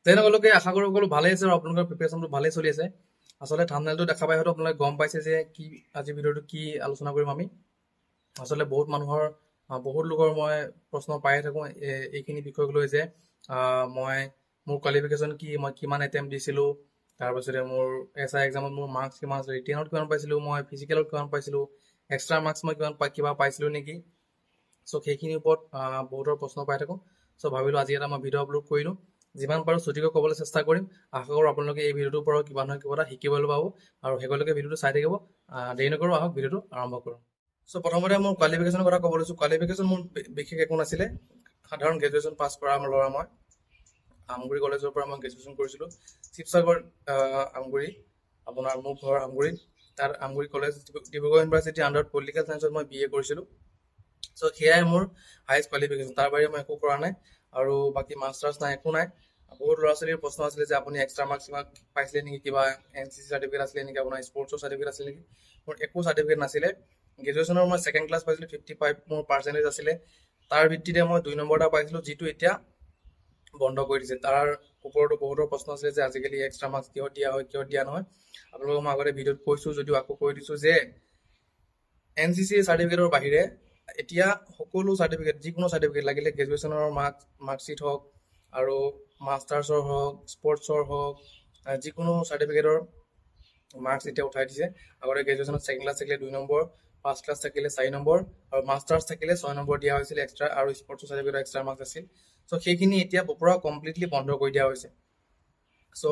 তেওঁলোকে আশা কৰোঁ সকলো ভালেই আছে আৰু আপোনালোকৰ প্ৰিপেৰেশ্যনটো ভালেই চলি আছে। আচলতে থাম্বনেইলটো দেখা পাই হয়তো আপোনালোকে গম পাইছে যে কি আজি ভিডিঅ'টো কি আলোচনা কৰিম আমি। আচলতে বহুত লোকৰ মই প্ৰশ্ন পায়ে থাকোঁ এইখিনি বিষয়ক লৈ যে মই মোৰ কোৱালিফিকেশ্যন কি, মই কিমান এটেম্প দিছিলোঁ, তাৰপিছতে মোৰ SI এক্সামত মোৰ মাৰ্কছ কিমান আছিলে, ৰিটেনত কিমান পাইছিলোঁ, মই ফিজিকেলত কিমান পাইছিলোঁ, এক্সট্ৰা মাৰ্কছ মই কিবা পাইছিলোঁ নেকি। চ' সেইখিনিৰ ওপৰত বহুতৰ প্ৰশ্ন পাই থাকোঁ। চ' ভাবিলোঁ আজি এটা মই ভিডিঅ' আপলোড কৰিলোঁ। যিমান পাৰোঁ ছুটিকৈ ক'বলৈ চেষ্টা কৰিম। আশা কৰোঁ আপোনালোকে এই ভিডিঅ'টোৰ পৰাও কিবা নহয় কিবা এটা শিকিবলৈ পাব আৰু শেষলৈকে ভিডিঅ'টো চাই থাকিব। দেৰি নকৰোঁ, আহক ভিডিঅ'টো আৰম্ভ কৰোঁ। চ' প্ৰথমতে মোৰ কোৱালিফিকেশ্যনৰ কথা ক'ব লৈছোঁ। কোৱালিফিকেশ্যন মোৰ বিশেষ একো নাছিলে। সাধাৰণ গ্ৰেজুৱেশ্যন পাছ কৰা ল'ৰা মই। আমগুৰি কলেজৰ পৰা মই গ্ৰেজুৱেশ্যন কৰিছিলোঁ। শিৱসাগৰ আমগুৰি, আপোনাৰ মোৰ ঘৰ আমগুৰিত। তাত আমগুৰি কলেজ, ডিব্ৰুগড় ইউনিভাৰ্চিটিৰ আণ্ডাৰত পলিটিকেল ছায়েন্সত মই BA কৰিছিলোঁ। চ' সেয়াই মোৰ হায়েষ্ট কোৱালিফিকেশ্যন। তাৰ বাহিৰে মই একো কৰা নাই আৰু বাকী মাষ্টাৰ্ছ নাই, একো নাই। বহুত ল'ৰা ছোৱালীৰ প্ৰশ্ন আছিলে যে আপুনি এক্সট্ৰা মাৰ্কছ কিবা পাইছিলে নেকি, কিবা NCC চাৰ্টিফিকেট আছিলে নেকি, আপোনাৰ স্পৰ্টছৰ চাৰ্টিফিকেট আছিলে নেকি। মোৰ একো চাৰ্টিফিকেট নাছিলে। গ্ৰেজুৱেশ্যনৰ মই ছেকেণ্ড ক্লাছ পাইছিলোঁ, 55 মোৰ পাৰ্চেণ্টেজ আছিলে। তাৰ ভিত্তিতে মই 2 নম্বৰ এটা পাইছিলোঁ, যিটো এতিয়া বন্ধ কৰি দিছে। তাৰ ওপৰতো বহুতৰ প্ৰশ্ন আছিলে যে আজিকালি এক্সট্ৰা মাৰ্কছ কিহত দিয়া হয়, কিহত দিয়া নহয়। আপোনালোকক মই আগতে ভিডিঅ'ত কৈছোঁ যদিও আকৌ কৈ দিছোঁ যে NCC চাৰ্টিফিকেটৰ বাহিৰে এতিয়া সকলো চাৰ্টিফিকেট, যিকোনো চাৰ্টিফিকেট লাগিলে গ্ৰেজুৱেশ্যনৰ মাৰ্কশ্বিট হওক আৰু মাষ্টাৰ্ছৰ হওক, স্পৰ্টছৰ হওক, যিকোনো চাৰ্টিফিকেটৰ মাৰ্কছ এতিয়া উঠাই দিছে। আগতে গ্ৰেজুৱেশ্যনত ছেকেণ্ড ক্লাছ থাকিলে 2 নম্বৰ, ফাৰ্ষ্ট ক্লাছ থাকিলে 4 নম্বৰ আৰু মাষ্টাৰ্ছ থাকিলে 6 নম্বৰ দিয়া হৈছিল এক্সট্ৰা, আৰু স্পৰ্টছৰ চাৰ্টিফিকেটৰ এক্সট্ৰা মাৰ্কছ আছিল। চ' সেইখিনি এতিয়া পুৰা কমপ্লিটলি বন্ধ কৰি দিয়া হৈছে। চ'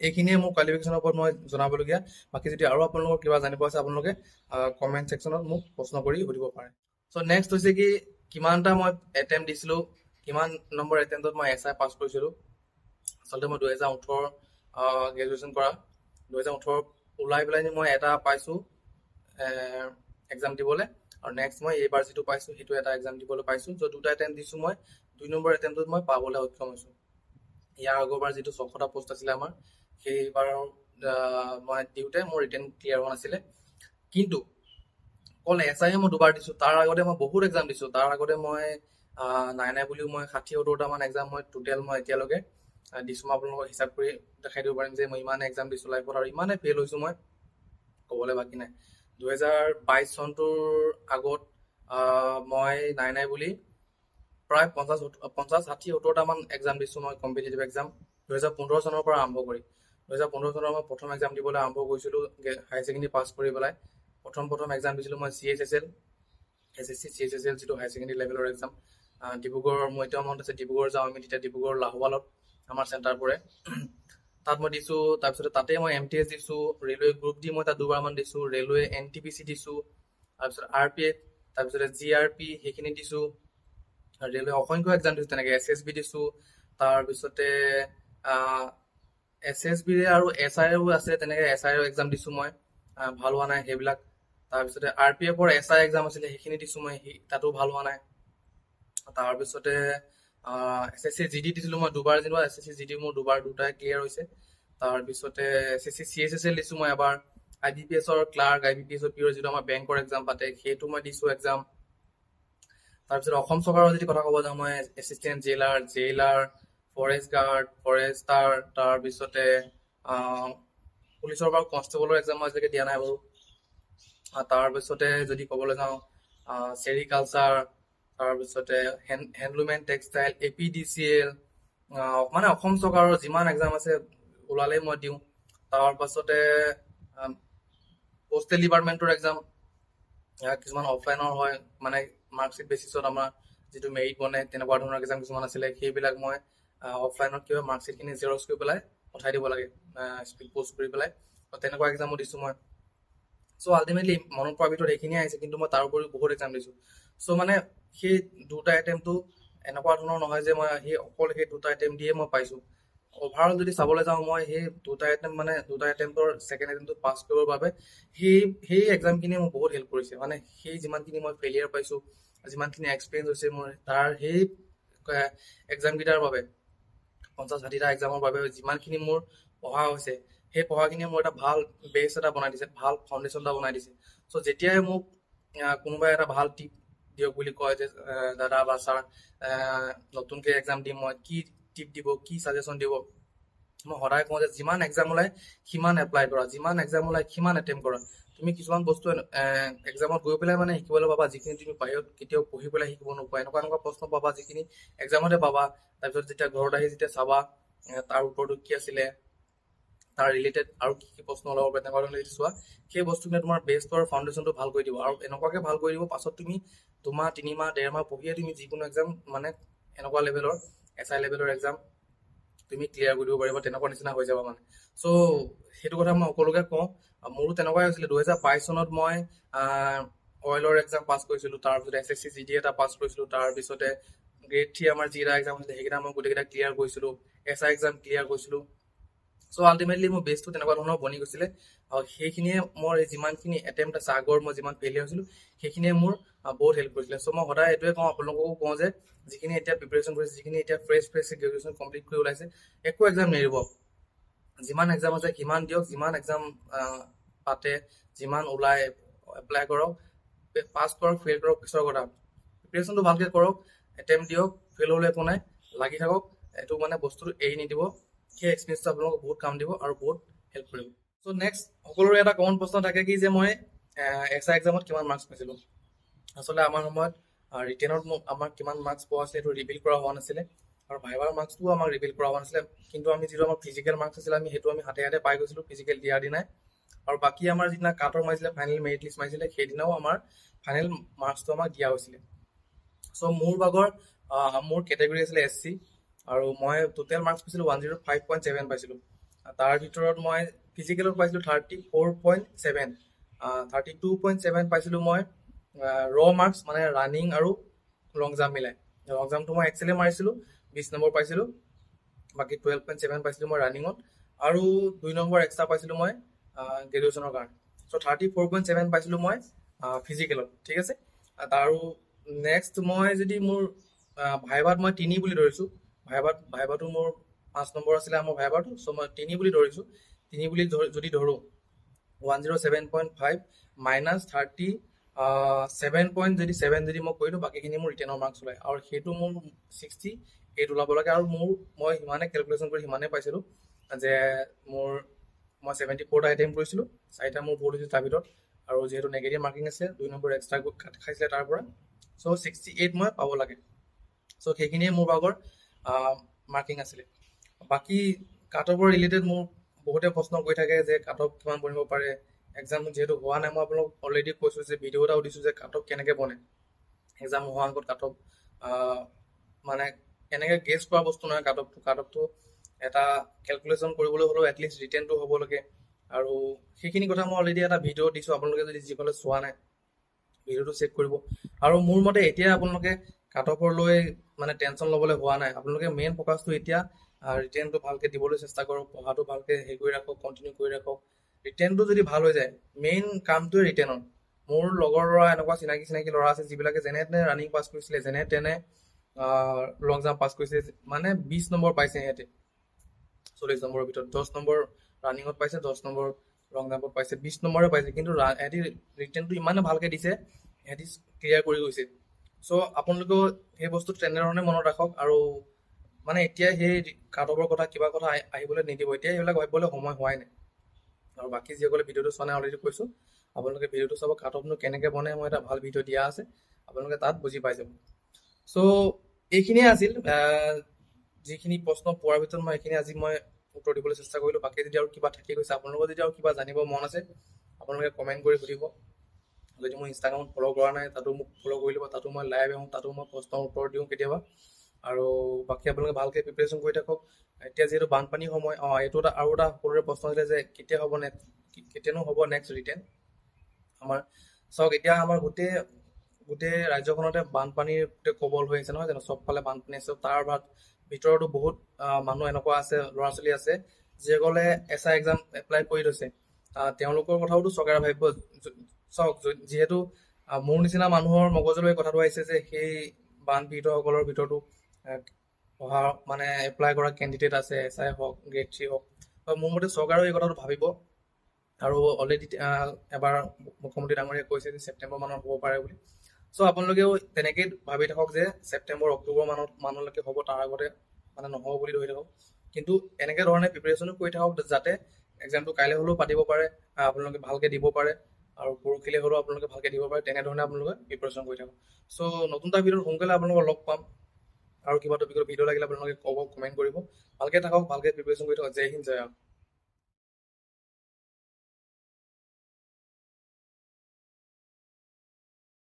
এইখিনিয়ে মোৰ কোৱালিফিকেশ্যনৰ ওপৰত মই জনাবলগীয়া। বাকী যদি আৰু আপোনালোকৰ কিবা জানিব আছে আপোনালোকে কমেণ্ট ছেকশ্যনত মোক প্ৰশ্ন কৰি সুধিব পাৰে। চ' নেক্সট হৈছে কি, কিমানটা মই এটেম্প দিছিলোঁ, কিমান নম্বৰ এটেম্পটত মই SI পাছ কৰিছিলোঁ। আচলতে মই 2018 গ্ৰেজুৱেশ্যন কৰা, 2018 ওলাই পেলাই মই এটা পাইছোঁ এক্সাম দিবলৈ, আৰু নেক্সট মই এইবাৰ যিটো পাইছোঁ সেইটো এটা এক্সাম দিবলৈ পাইছোঁ। চ' দুটা এটেম্প দিছোঁ মই। 2 নম্বৰ এটেম্পটত মই পাবলৈ সক্ষম হৈছোঁ। ইয়াৰ আগৰবাৰ যিটো 600টা পোষ্ট আছিলে আমাৰ, সেইবাৰ মই দিওঁতে মোৰ ৰিটেন ক্লিয়াৰ হোৱা নাছিলে। কিন্তু অকল SI মই দুবাৰ দিছোঁ। তাৰ আগতে মই বহুত এক্সাম দিছোঁ। তাৰ আগতে মই নাই বুলিও মই 60-70টা মান এক্সাম মই টোটেল মই এতিয়ালৈকে দিছোঁ। মই আপোনালোকক হিচাপ কৰি দেখাই দিব পাৰিম যে মই ইমানে এক্সাম দিছোঁ লাইফত, আৰু ইমানে ফেইল হৈছোঁ মই, ক'বলৈ বাকী নাই। 2022 চনটোৰ আগত মই নাই বুলি প্ৰায় 50-60-70টা মান এক্সাম দিছোঁ মই, কম্পিটিটিভ এক্সাম। 2015 চনৰ পৰা আৰম্ভ কৰি 2015 চনৰ মই প্ৰথম এক্সাম দিবলৈ আৰম্ভ কৰিছিলোঁ হায়াৰ ছেকেণ্ডেৰী পাছ কৰি পেলাই। প্ৰথম এক্সাম দিছিলোঁ মই CHSL, SSC CHSL, যিটো হায়াৰ ছেকেণ্ডেৰী লেভেলৰ এক্সাম। ডিব্ৰুগড়ৰ, মোৰ এতিয়াও মনত আছে, ডিব্ৰুগড় যাওঁ আমি তেতিয়া, ডিব্ৰুগড় লাহোৱালত আমাৰ চেণ্টাৰ পৰে। তাত মই দিছোঁ। তাৰপিছতে তাতে মই MTS দিছোঁ, ৰেলৱে গ্ৰুপ ডি মই তাত দুবাৰমান দিছোঁ, ৰেলৱে NTPC দিছোঁ, তাৰপিছত RPF, তাৰপিছতে GRP সেইখিনি দিছোঁ। ৰেলৱে অসংখ্য এক্সাম দিছোঁ, তেনেকৈ SSB দিছোঁ। তাৰপিছতে SSB আৰু SIও আছে, তেনেকৈ SIও এক্সাম দিছোঁ মই, ভাল হোৱা নাই সেইবিলাক। তাৰপিছতে RPFৰ SI এক্সাম আছিলে, সেইখিনি দিছোঁ মই, তাতো ভাল হোৱা নাই। তাৰপিছতে SSC GD দিছিলোঁ মই দুবাৰ, যেনিবা SSC GD মোৰ দুটাই ক্লিয়াৰ হৈছে। তাৰপিছতে SSC CHSL দিছোঁ মই এবাৰ। IBPSৰ ক্লাৰ্ক, IBPSৰ পিঅ', যিটো আমাৰ বেংকৰ এক্সাম পাতে, সেইটো মই দিছোঁ এক্সাম। তাৰপিছত অসম চৰকাৰৰ যদি কথা ক'ব যাওঁ, মই assistant jailer, forest guard, Forester, তাৰপিছতে পুলিচৰ বাৰু কনষ্টেবলৰ এক্সাম মই আজিলৈকে দিয়া নাই বাৰু। তাৰপিছতে যদি ক'বলৈ যাওঁ চেৰিকালচাৰ, তাৰপিছতে হেণ্ডলুম এণ্ড টেক্সটাইল, APDCL, মানে অসম চৰকাৰৰ যিমান এক্সাম আছে ওলালেই মই দিওঁ। তাৰপাছতে পোষ্টেল ডিপাৰ্টমেণ্টৰ এক্সাম, কিছুমান অফলাইনৰ হয়, মানে মাৰ্কশ্বিট বেচিছত আমাৰ যিটো মেৰিট বনে, তেনেকুৱা ধৰণৰ এক্সাম কিছুমান আছিলে। সেইবিলাক মই অফলাইনত কি হয়, মাৰ্কশ্বিটখিনি জেৰক্স কৰি পেলাই পঠাই দিব লাগে, স্পীড পোষ্ট কৰি পেলাই। তেনেকুৱা এক্সামো দিছোঁ মই। চ' আল্টিমেটলি মনত পোৱাৰ ভিতৰত এইখিনিয়ে আহিছে, কিন্তু মই তাৰ উপৰিও বহুত এক্সাম দিছোঁ। চ' মানে সেই দুটা এটেম্পটো এনেকুৱা ধৰণৰ নহয় যে মই অকল সেই দুটা এটেম্প দিয়ে মই পাইছোঁ। অভাৰঅল যদি চাবলৈ যাওঁ, মই সেই দুটা এটেম্পটৰ ছেকেণ্ড এটেম্পটো পাছ কৰিবৰ বাবে সেই এক্সামখিনিয়ে মোক বহুত হেল্প কৰিছে। মানে সেই যিমানখিনি মই ফেইলিয়াৰ পাইছোঁ, যিমানখিনি এক্সপিৰিয়েঞ্চ হৈছে মোৰ, তাৰ সেই এক্সামকেইটাৰ বাবে, 50-60টা এক্সামৰ বাবে যিমানখিনি মোৰ পঢ়া হৈছে, সেই পঢ়াখিনিয়ে মোৰ এটা ভাল বেছ এটা বনাই দিছে, ভাল ফাউণ্ডেশ্যন এটা বনাই দিছে। চ' যেতিয়াই মোক কোনোবাই এটা ভাল টিপ দিয়ক বুলি কয় যে দাদা বা ছাৰ, নতুনকৈ এক্সাম দিম মই, কি টিপ দিব, কি ছাজেশ্যন দিব, মই সদায় কওঁ যে যিমান এক্সাম ওলাই সিমান এপ্লাই কৰা, যিমান এক্সাম ওলাই সিমান এটেম্প কৰা। তুমি কিছুমান বস্তু এক্সামত গৈ পেলাই মানে শিকিবলৈ পাবা, যিখিনি তুমি বাহিৰত কেতিয়াও পঢ়ি পেলাই শিকিব নোপোৱা। এনেকুৱা এনেকুৱা প্ৰশ্ন পাবা যিখিনি এক্সামতে পাবা। তাৰপিছত যেতিয়া ঘৰত আহি যেতিয়া চাবা তাৰ উত্তৰটো কি আছিলে, তাৰ ৰিলেটেড আৰু কি কি প্ৰশ্ন ওলাব পাৰে তেনেকুৱা ধৰণে যদি চোৱা, সেই বস্তুখিনিয়ে তোমাৰ বেছটো আৰু ফাউণ্ডেশ্যনটো ভাল কৰি দিব। আৰু এনেকুৱাকে ভাল কৰি দিব, পাছত তুমি 2 মাহ 3 মাহ 1.5 মাহ পঢ়িয়ে তুমি যিকোনো এক্সাম মানে এনেকুৱা লেভেলৰ SI লেভেলৰ এক্সাম তুমি ক্লিয়াৰ কৰি দিব পাৰিবা, তেনেকুৱা নিচিনা হৈ যাবা মানে। চ' সেইটো কথা মই সকলোকে কওঁ। মোৰো তেনেকুৱাই হৈছিলে। 2022 চনত মই অইলৰ এক্সাম পাছ কৰিছিলোঁ, তাৰপিছত SSC GD এটা পাছ কৰিছিলোঁ, তাৰপিছতে গ্ৰেড 3 আমাৰ যিকেইটা এক্সাম আছিলে সেইকেইটা মই গোটেইকেইটা ক্লিয়াৰ কৰিছিলোঁ, SI এক্সাম ক্লিয়াৰ কৰিছিলোঁ। চ' আল্টিমেটলি মোৰ বেছটো তেনেকুৱা ধৰণৰ বনি গৈছিলে। আৰু সেইখিনিয়ে মোৰ যিমানখিনি এটেম্প্ট আছে, আগৰ মই যিমান ফেইলিয়াৰ হৈছিলোঁ, সেইখিনিয়ে মোৰ বহুত হেল্প কৰিছিলে। চ' মই সদায় এইটোৱে কওঁ, আপোনালোককো কওঁ যে যিখিনি এতিয়া প্ৰিপেৰেশ্যন কৰিছে, যিখিনি এতিয়া ফ্ৰেছ গ্ৰেজুৱেশ্যন কমপ্লিট কৰি ওলাইছে, একো এক্সাম নেৰিব। যিমান এক্সাম আছে সিমান দিয়ক, যিমান এক্সাম পাতে, যিমান ওলাই এপ্লাই কৰক, পাছ কৰক ফেইল কৰক পিছৰ কথা। প্ৰিপেৰেশ্যনটো ভালকৈ কৰক, এটেম্প্ট দিয়ক, ফেইল হ'লে একো নাই, লাগি থাকক। এইটো মানে বস্তুটো এৰি নিদিব। সেই এক্সপিৰিয়েঞ্চটো আপোনালোকক বহুত কাম দিব আৰু বহুত হেল্প কৰিব। চ' নেক্সট সকলোৰে এটা কমন প্ৰশ্ন থাকে কি যে মই SI এক্সামত কিমান মাৰ্কছ পাইছিলোঁ। আচলতে আমাৰ সময়ত ৰিটেনত আমাক কিমান মাৰ্কছ পোৱা আছিলে সেইটো ৰিভিল কৰা হোৱা নাছিলে, আৰু ভাইভাৰ মাৰ্কছটোও আমাক ৰিভিল কৰা হোৱা নাছিলে। কিন্তু আমি যিটো আমাৰ ফিজিকেল মাৰ্কছ আছিলে, আমি সেইটো আমি হাতে হাতে পাই গৈছিলোঁ ফিজিকেল দিয়াৰ দিনাই। আৰু বাকী আমাৰ যিদিনা কাট অফ মাৰিছিলে, ফাইনেল মেৰিট লিষ্ট মাৰিছিলে, সেইদিনাও আমাৰ ফাইনেল মাৰ্কছটো আমাক দিয়া হৈছিলে। চ' মোৰ কেটেগৰী আছিলে SC, আৰু মই টোটেল মাৰ্কছ পাইছিলোঁ 105.7 পাইছিলোঁ। তাৰ ভিতৰত মই ফিজিকেলত পাইছিলোঁ 34.7, 32.7 পাইছিলোঁ মই মাৰ্কছ মানে ৰানিং আৰু লং জাম্প মিলাই। লং জাম্পটো মই এক্সেলে মাৰিছিলোঁ, 20 নম্বৰ পাইছিলোঁ। বাকী 12.7 পাইছিলোঁ মই ৰানিঙত, আৰু 2 নম্বৰ এক্সট্ৰা পাইছিলোঁ মই গ্ৰেজুৱেশ্যনৰ কাৰণে। চ' 34.7 পাইছিলোঁ মই ফিজিকেলত, ঠিক আছে। আৰু নেক্সট মই যদি মোৰ ভাইভাত মই 3 বুলি ধৰিছোঁ, ভাইভাটো মোৰ 5 নম্বৰ আছিলে মোৰ ভাইভাটো। চ' মই 3 বুলি ধৰিছোঁ। 3 বুলি যদি ধৰোঁ, 107.5 মাইনাছ 37 যদি 7 যদি মই কৰি দিওঁ, বাকীখিনি মোৰ ৰিটেনৰ মাৰ্কছ ওলায়, আৰু সেইটো মোৰ 68 ওলাব লাগে। আৰু মই সিমানে কেলকুলেশ্যন কৰি সিমানে পাইছিলোঁ যে মই 74টা এটেম্প কৰিছিলোঁ, 4টা মোৰ ভুল হৈছিল তাৰ ভিতৰত, আৰু যিহেতু নেগেটিভ মাৰ্কিং আছে 2 নম্বৰ এক্সট্ৰা কাট খাইছিলে তাৰ পৰা। চ' 68 মই পাব লাগে। চ' সেইখিনিয়ে মোৰ ভাগৰ মাৰ্কিং আছিলে। বাকী কাট অফৰ ৰিলেটেড মোৰ বহুতে প্ৰশ্ন কৰি থাকে যে কাট অফ কিমান বনিব পাৰে। এক্সাম যিহেতু হোৱা নাই, মই আপোনালোকক অলৰেডি কৈছোঁ যে ভিডিঅ' এটাও দিছোঁ যে কাট অফ কেনেকৈ বনে। এক্সাম হোৱাৰ আগত কাট অফ মানে এনেকৈ গেছ কৰা বস্তু নহয়। কাট অফটো এটা কেলকুলেশ্যন কৰিবলৈ হ'লেও এটলিষ্ট ৰিটেনটো হ'ব লাগে। আৰু সেইখিনি কথা মই অলৰেডি এটা ভিডিঅ' দিছোঁ, আপোনালোকে যদি যিসকলে চোৱা নাই ভিডিঅ'টো চেক কৰিব। আৰু মোৰ মতে এতিয়া আপোনালোকে কাট অফৰ লৈ মানে টেনশ্যন ল'বলৈ হোৱা নাই। আপোনালোকে মেইন ফ'কাছটো এতিয়া ৰিটেনটো ভালকৈ দিবলৈ চেষ্টা কৰক, পঢ়াটো ভালকৈ হেৰি কৰি ৰাখক, কণ্টিনিউ কৰি ৰাখক। ৰিটেনটো যদি ভাল হৈ যায়, মেইন কামটোৱে ৰিটেনৰ। মোৰ লগৰ ল'ৰা এনেকুৱা চিনাকি ল'ৰা আছে যিবিলাকে যেনে তেনে ৰানিং পাছ কৰিছিলে, যেনে তেনে লং জাম্প পাছ কৰিছে, মানে 20 নম্বৰ পাইছে সিহঁতে 40 নম্বৰৰ ভিতৰত। 10 নম্বৰ ৰানিঙত পাইছে, 10 নম্বৰ লং জাম্পত পাইছে, 20 নম্বৰে পাইছে। কিন্তু সিহঁতি ৰিটেনটো ইমানে ভালকৈ দিছে, সিহঁতি ক্লিয়াৰ কৰি গৈছে। চ' আপোনালোকেও সেই বস্তুটো তেনেধৰণে মনত ৰাখক। আৰু মানে এতিয়া সেই কাট অফৰ কথা কিবা কথা আহিবলৈ নিদিব, এতিয়া সেইবিলাক ভাবিবলৈ সময় হোৱাই নাই। আৰু বাকী যিসকলে ভিডিঅ'টো চোৱা নাই অলৰেডি কৈছোঁ, আপোনালোকে ভিডিঅ'টো চাব, কাট অফনো কেনেকৈ বনে মই এটা ভাল ভিডিঅ' দিয়া আছে, আপোনালোকে তাত বুজি পাই যাব। চ' এইখিনিয়ে আছিল যিখিনি প্ৰশ্ন পোৱাৰ ভিতৰত মই এইখিনি আজি মই উত্তৰ দিবলৈ চেষ্টা কৰিলোঁ। বাকী যদি আৰু কিবা থাকি গৈছে, আপোনালোকৰ যদি আৰু কিবা জানিব মন আছে, আপোনালোকে কমেণ্ট কৰি সুধিব। যদি মই ইনষ্টাগ্ৰামত ফ'ল' কৰা নাই, তাতো মোক ফ'ল' কৰি ল'ব। তাতো মই লাইভ আহোঁ, তাতো মই প্ৰশ্নৰ উত্তৰ দিওঁ কেতিয়াবা। আৰু বাকী আপোনালোকে ভালকৈ প্ৰিপেৰেশ্যন কৰি থাকক। এতিয়া যিহেতু বানপানীৰ সময়, এইটো আৰু এটা সকলোৰে প্ৰশ্ন আছিলে যে কেতিয়ানো হ'ব নেক্সট ৰিটেন আমাৰ। চাওক, এতিয়া আমাৰ গোটেই ৰাজ্যখনতে বানপানীৰ গোটেই কবল হৈ আছে নহয় জানো, চবফালে বানপানী আছে। তাৰ ভিতৰতো বহুত মানুহ এনেকুৱা আছে, ল'ৰা ছোৱালী আছে যিসকলে SI এক্সাম এপ্লাই কৰি থৈছে। তেওঁলোকৰ কথাওতো চৰকাৰে ভাবিব। চাওক, যিহেতু মোৰ নিচিনা মানুহৰ মগজলৈ কথাটো আহিছে যে সেই বানপীড়িতসকলৰ ভিতৰতো পঢ়া মানে এপ্লাই কৰা কেণ্ডিডেট আছে, SI হওক, গ্ৰেড 3 হওক। মোৰ মতে চৰকাৰেও এই কথাটো ভাবিব। আৰু অলৰেডি এবাৰ মুখ্যমন্ত্ৰী ডাঙৰীয়াই কৈছে যে ছেপ্টেম্বৰ মানত হ'ব পাৰে বুলি। চ' আপোনালোকেও তেনেকেই ভাবি থাকক যে ছেপ্টেম্বৰ অক্টোবৰ মানলৈকে হ'ব, তাৰ আগতে মানে নহ'ব বুলি ধৰি থাকক। কিন্তু এনেকৈ ধৰণে প্ৰিপেৰেশ্যনো কৰি থাকক যাতে এক্সামটো কাইলৈ হ'লেও পাতিব পাৰে, আপোনালোকে ভালকৈ দিব পাৰে, আৰু পৰহিলৈ হ'লেও আপোনালোকে ভালকৈ দিব পাৰে। তেনেধৰণে আপোনালোকে প্ৰিপেৰেশ্যন কৰি থাকক। চ' নতুন এটা ভিডিঅ'ত সোনকালে আপোনালোকক লগ পাম। আৰু কিবা টপিকৰ ভিডিঅ' লাগিলে আপোনালোকে ক'ব, কমেণ্ট কৰিব। ভালকৈ থাকক, ভালকৈ প্ৰিপেৰেশ্যন কৰি থাকক। জয় হিন্দ, জয় অসম।